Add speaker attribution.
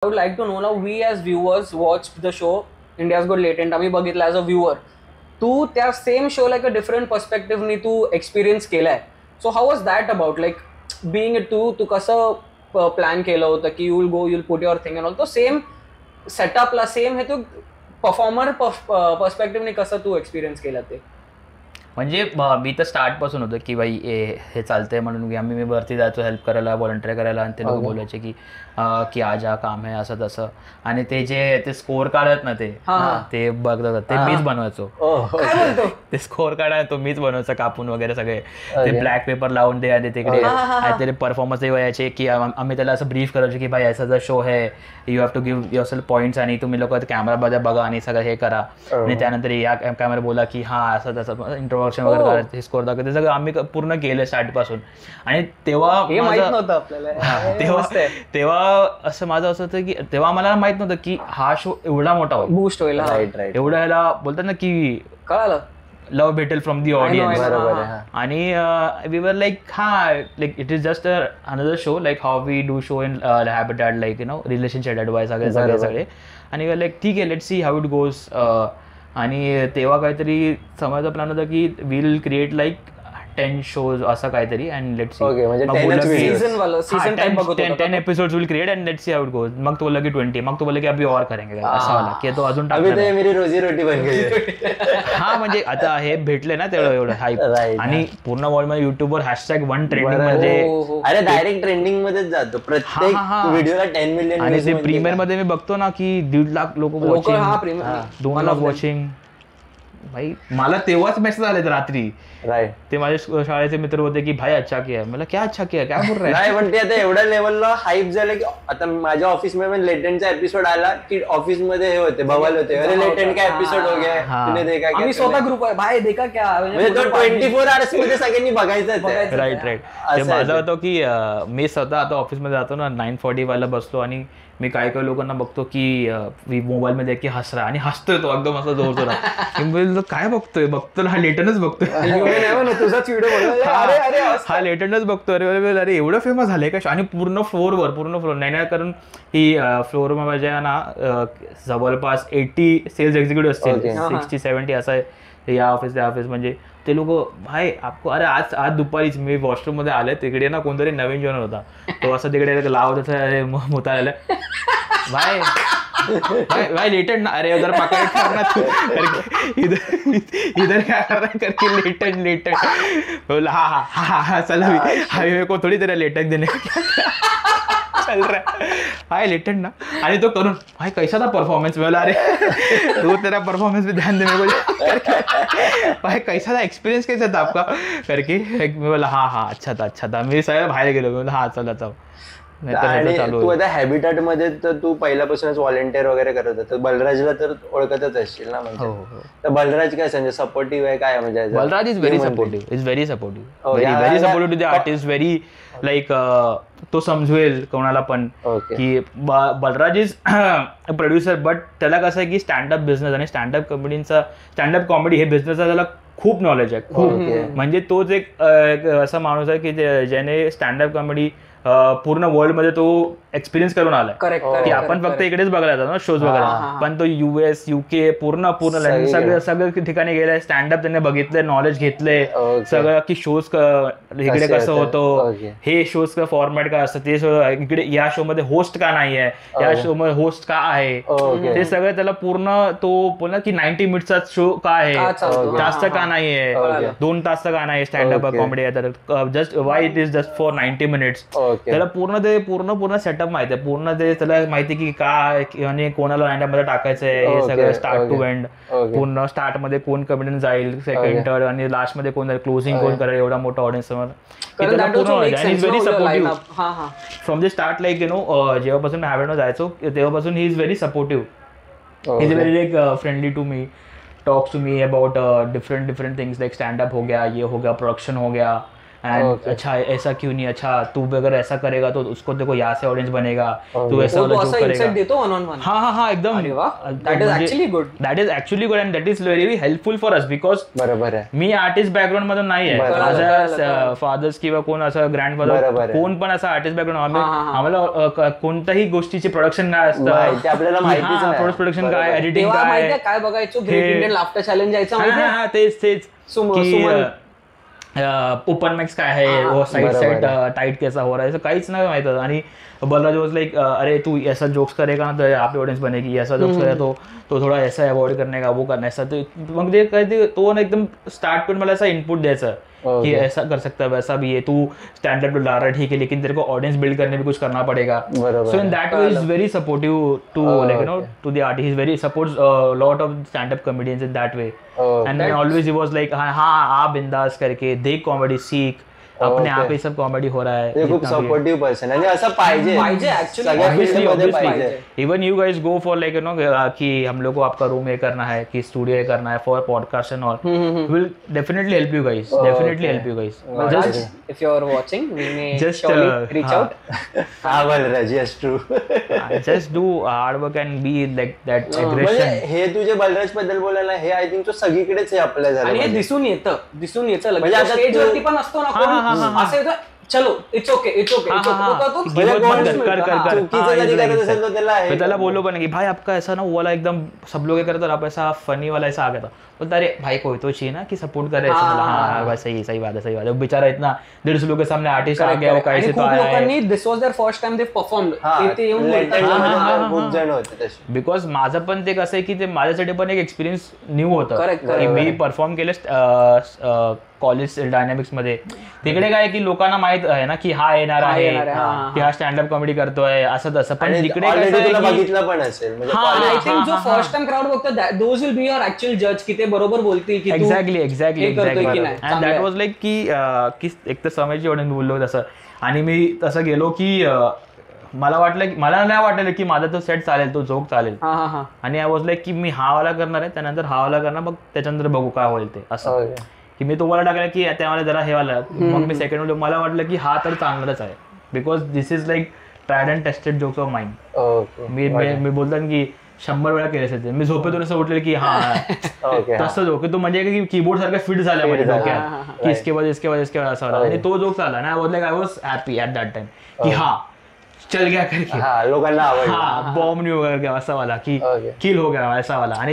Speaker 1: I would like to know now, we as viewers watched the show India's Got Latent, आम्ही बघितला as a viewer. तू त्या same show like a different पर्स्पेक्टिव्हनी तू experience केलाय. So how was that about like being it तू कसं plan केलं होतं की you will go you will put your thing and all. तो सेम सेटअपला सेम हे तू परफॉर्मर पर्स्पेक्टिव्हनी कसं तू एक्सपिरियन्स केलं ते.
Speaker 2: म्हणजे मी तर स्टार्टपासून होतं की बाई हे चालतंय म्हणून मी वरती जायचो हेल्प करायला व्हॉलंटियर करायला आणि ते लोक बोलायचे की आज हा काम आहे असं तसं. आणि ते स्कोअर कार्ड आहेत ना ते बघतात ते मीच बनवायचो. ते स्कोअर कार्ड आहे तो मीच बनवायचा कापून वगैरे सगळे ते ब्लॅक पेपर लावून दे आणि तिकडे ते परफॉर्मन्स यायचे की आम्ही त्याला असं ब्रीफ करायचो की भाई असा जर शो आहे you have to give yourself points आणि तुम्ही लोक कॅमेरामध्ये बघा आणि सगळं हे करा आणि त्यानंतर या कॅमेरा बोला की हा असं तसं इंट्रोडक्शन वगैरे हे स्कोअर दाखवते ते सगळं आम्ही पूर्ण केलं स्टार्टपासून. आणि तेव्हा तेव्हा असं माझं असं होतं की तेव्हा मला माहित नव्हतं की हा शो एवढा मोठा होईल
Speaker 1: बूस्ट होईल
Speaker 2: एवढा ह्याला बोलतात ना की
Speaker 1: कळालं
Speaker 2: लव भेटेल फ्रॉम दी ऑडियन्स. आणि we were like it is just another show like how we do show in Habitat like relationship advice सगळे आणि लाईक ठीक आहे let's see how it goes. आणि तेव्हा काहीतरी समजायचा प्लॅन होता की विल क्रिएट लाईक 10 shows असं काहीतरी and let's see 10 episodes will create and let's see how it goes. मग तो बोला की 20 मग तो बोला की अभी और करेंगे असं वाला की तो अजून
Speaker 3: मेरी रोजी रोटी बन गई.
Speaker 2: हा म्हणजे आता हे भेटले ना तेवढं एवढं हाईप आणि पूर्ण वर्ल्ड मध्ये युट्यूबवर #1 ट्रेंडिंग म्हणजे
Speaker 3: अरे डायरेक्ट ट्रेंडिंग मध्येच जातो प्रत्येक व्हिडिओला 10 मिलियन.
Speaker 2: आणि ते प्रीमियर मध्ये मी बघतो ना की 1.5 लाख लोक वॉचिंग 2 लाख वॉचिंग. भाई मला तेव्हाच मेसेज आले रात्री ते माझ्या शाळेचे मित्र होते की भाई अच्छा किया. मला क्या अच्छा किया काय बोल रहा
Speaker 3: नाही पण ते आता एवढ्या लेवलला हाईप झालं की आता माझ्या ऑफिस मध्ये लेटेंटचा एपिसोड आला की ऑफिस मध्ये हे होते बवाल होते अरे लेटेंट का एपिसोड हो गया तूने देखा क्या.
Speaker 1: स्वतः ग्रुप आहे भाई देखा क्या
Speaker 3: म्हणजे तो 24 आवर्स मध्ये सगळ्यांनी बघायचं.
Speaker 2: राईट ते माझं होतं की मी स्वतः आता ऑफिसमध्ये जातो ना 9:40 वाला बसलो आणि मी काही लोकांना बघतो की मोबाईल मध्ये की हसरा आणि हसतोय तो एकदम असं जोर जोरात. काय बघतोय हा लेटनच बघतोय हा लेटनच बघतोय अरे एवढं फेमस झालंय का. आणि पूर्ण फ्लोअर नाही कारण ही फ्लोअर म्हणजे ना जवळपास 80 सेल्स एक्झिक्युटिव्ह असतील 60-70 असं आहे या ऑफिस त्या ऑफिस. म्हणजे ते लोक भाई आपको अरे आज दुपारीच मी वॉशरूम मध्ये आले तिकडे ना कोणतरी नवीन जॉनर होता तो असं तिकडे लावत अरे मोता आलं भाई लेटेंट ना अरे उधर पकड़ करना इधर क्या कर रहा करके लेटेंट बोला हा चला मेरे को थोड़ी देर लेटेंट देने चल रहा हाय लेटेंट ना. आणि तो करून भाई कैसा था परफॉर्मेंस में. अरे तू तेरा परफॉर्मेंस पे ध्यान देने को भाई कैसा था एक्सपिरियन्स कैसा था आपका करके मी बोला हा अच्छा था. मी सगळं बाहेर गेलो. मी बोला हा चला जाऊ.
Speaker 3: आणि तू आता हॅबिटॅट मध्ये तर तू पहिल्यापासूनच व्हॉलंटियर वगैरे करत होता. बलराजला तर ओळखतच असशील ना. म्हणजे तर बलराज काय म्हणजे सपोर्टिव्ह आहे काय म्हणजे.
Speaker 2: Balraj is very supportive to the artist very like तो समजवेल कोणाला पण की बलराज इज प्रोड्युसर बट त्याला कसं आहे की स्टँडअप बिझनेस आणि स्टँडअप कॉमेडी हे बिझनेस त्याला खूप नॉलेज आहे खूप. म्हणजे तोच एक असा माणूस आहे की ज्याने स्टँडअप कॉमेडी पूर्ण वर्ल्ड मध्ये तो एक्सपिरियन्स करून आलाय की आपण फक्त इकडेच बघायला जातो ना शोज वगैरे पण तो US UK पूर्ण सगळं ठिकाणी गेलाय. स्टँडअप त्याने बघितलंय नॉलेज घेतलंय सगळं की शोज इकडे कसं होतं हे शोज का फॉर्मॅट काय असतं ते इकडे या शो मध्ये होस्ट का नाहीये या शो मध्ये होस्ट का आहे ते सगळं त्याला पूर्ण तो बोलला की 90 मिनिटचा शो का आहे जास्त का नाहीये 2 तास का नाही स्टँडअप कॉमेडी आहे तर just why it is just for 90 minutes. त्याला पूर्ण सेटअप माहिती आहे पूर्ण ते त्याला माहिती की काय आणि कोणाला मध्ये टाकायचंय हे सगळं स्टार्ट टू एंड पूर्ण स्टार्ट मध्ये कोण कमेडियन जाईल सेकंड थर्ड आणि लास्ट मध्ये कोण क्लोजिंग कोण करेल एवढा मोठा ऑडियन्स समोर. Very supportive from the start like जेव्हापासून हॅबिटमध्ये जायचो तेव्हापासून he is very supportive. He is very like friendly to me talks to me about different things like stand up हो गया ये हो गया प्रोडक्शन हो गया एंड अच्छा ऐसा क्यों नहीं, अच्छा तू अगर ऐसा करेगा तो उसको देखो यहाँ से ऑडियन्स बनेगा, तू ऐसा वाला जो करेगा. हाँ एकदम.
Speaker 1: That is actually good
Speaker 2: end that is very helpful for us because
Speaker 3: बरोबर आहे
Speaker 2: मी आर्टिस्ट बॅकग्राऊंड मधून नाही आहे. फादर्स किंवा कोण असं ग्रँडफादर कोण पण असं आर्टिस्ट बॅकग्राऊंड आम्हाला कोणत्याही गोष्टीचे प्रोडक्शन काय असतं
Speaker 3: आपल्याला माहितीच
Speaker 2: प्रोडक्शन काय, एडिटिंग
Speaker 1: काय बघायचो ग्रेट इंडियन लाफ्टर चॅलेंज यायचं
Speaker 2: तेच ओपन मॅक्स काय आहे, वो साइड टाइट कैसा हो रहा है, काहीच नाही माहित. आणि बलराज वॉज लाइक अरे तू ऐसा जोक्स करेगा ना तो आपकी ऑडियन्स बनेगी, ऐसा जोक्स करेगा तो थोड़ा ऐसा अवॉइड करने का, वो करना ऐसा. तो मग ते काय तो ना एकदम स्टार्ट पण मला ऐसा इनपुट द्यायचा कि ऐसा कर सकता है वैसा भी है, तू स्टैंड अप ला रहा है ठीक है लेकिन तेरे को ऑडियंस बिल्ड करने में कुछ करना पड़ेगा. So in that way is very supportive to like you know to the artist, very supports lot of stand up comedians in that way. And always he was like हाँ आप बिंदास करके देख कॉमेडी सीख, अपने आप ही सब कॉमेडी हो रहा है.
Speaker 3: खूप सपोर्टिव्ह पर्सन आणि असं पाहिजे
Speaker 2: actually. Even you guys go for like you no कि हम लोग को आपका रूम ये करना है कि स्टूडियो ये करना है for podcast and all, will definitely help you guys, definitely help you guys.
Speaker 1: Just if you are watching we may surely reach out.
Speaker 3: हा Balraj yes true.
Speaker 2: Just do hard work and be like that aggression.
Speaker 3: हे तुझे बलराज बद्दल बोलायला हे I think तो सगळीकडेच आहे आपल्या झालं.
Speaker 1: आणि हे दिसून येतं म्हणजे स्टेज वरती पण असतो ना असं येतं चलो इट्स ओके
Speaker 2: त्याला बोलो पण की भाई आपका ऐसा ना वाला एकदम सब लोग करते आप ऐसा फनी वाला ऐसा आ गया था. बोलता अरे भाई कोई तो चाहिए ना कि सपोर्ट करे. हाँ सही बात है. बेचारा इतना 150 लोगों के सामने आर्टिस्ट आ गया, कैसे तो आया है.
Speaker 1: This was their first time they performed.
Speaker 2: Because माझं पण ते कसं आहे की ते माझ्यासाठी पण एक एक्सपिरियन्स न्यू होतं की मी परफॉर्म केलं कॉलेज डायनामिक्स मध्ये. तिकडे काय की लोकांना माहित आहे ना की हा येणार आहे की हा स्टँडअप कॉमेडी करतोय असं तसं, पण तिकडे
Speaker 3: बघितलं पण असेल.
Speaker 1: आय थिंक जो फर्स्ट टाइम क्राउड बघतो those will be your actual जज की ते बरोबर बोलतील की
Speaker 2: exactly. And that was like की एक तर समयची ऑडियन्स बोललो तसं. आणि मी तसं गेलो की मला नाही वाटलं की माझा तो सेट चालेल, तो जोक चालेल. आणि आय वॉज लाईक की मी हा वाला करणार आहे, त्यानंतर हा वाला करणार, मग त्याच्यानंतर बघू काय होईल ते. असं की मी तो वाला टाकला की त्यामध्ये जरा हे वाला, मग मी सेकंड वाला मला वाटलं की हा तर चांगलाच आहे because this is like tried and tested jokes of mind. मी बोलतात की 100 वेळा केले असेल. मी झोपेतून असं उठले की हा तसं जोक तो म्हणजे कीबोर्ड सारखं फिट झालं म्हणजे डोक्यात की इसके बाद असा वाला. आणि तो जोक झाला ना I was happy at that time की हा चल गया करके
Speaker 3: लोकांना
Speaker 2: बॉम्ब नहीं हो गया ऐसा वाला कि किल हो गया ऐसा वाला. आणि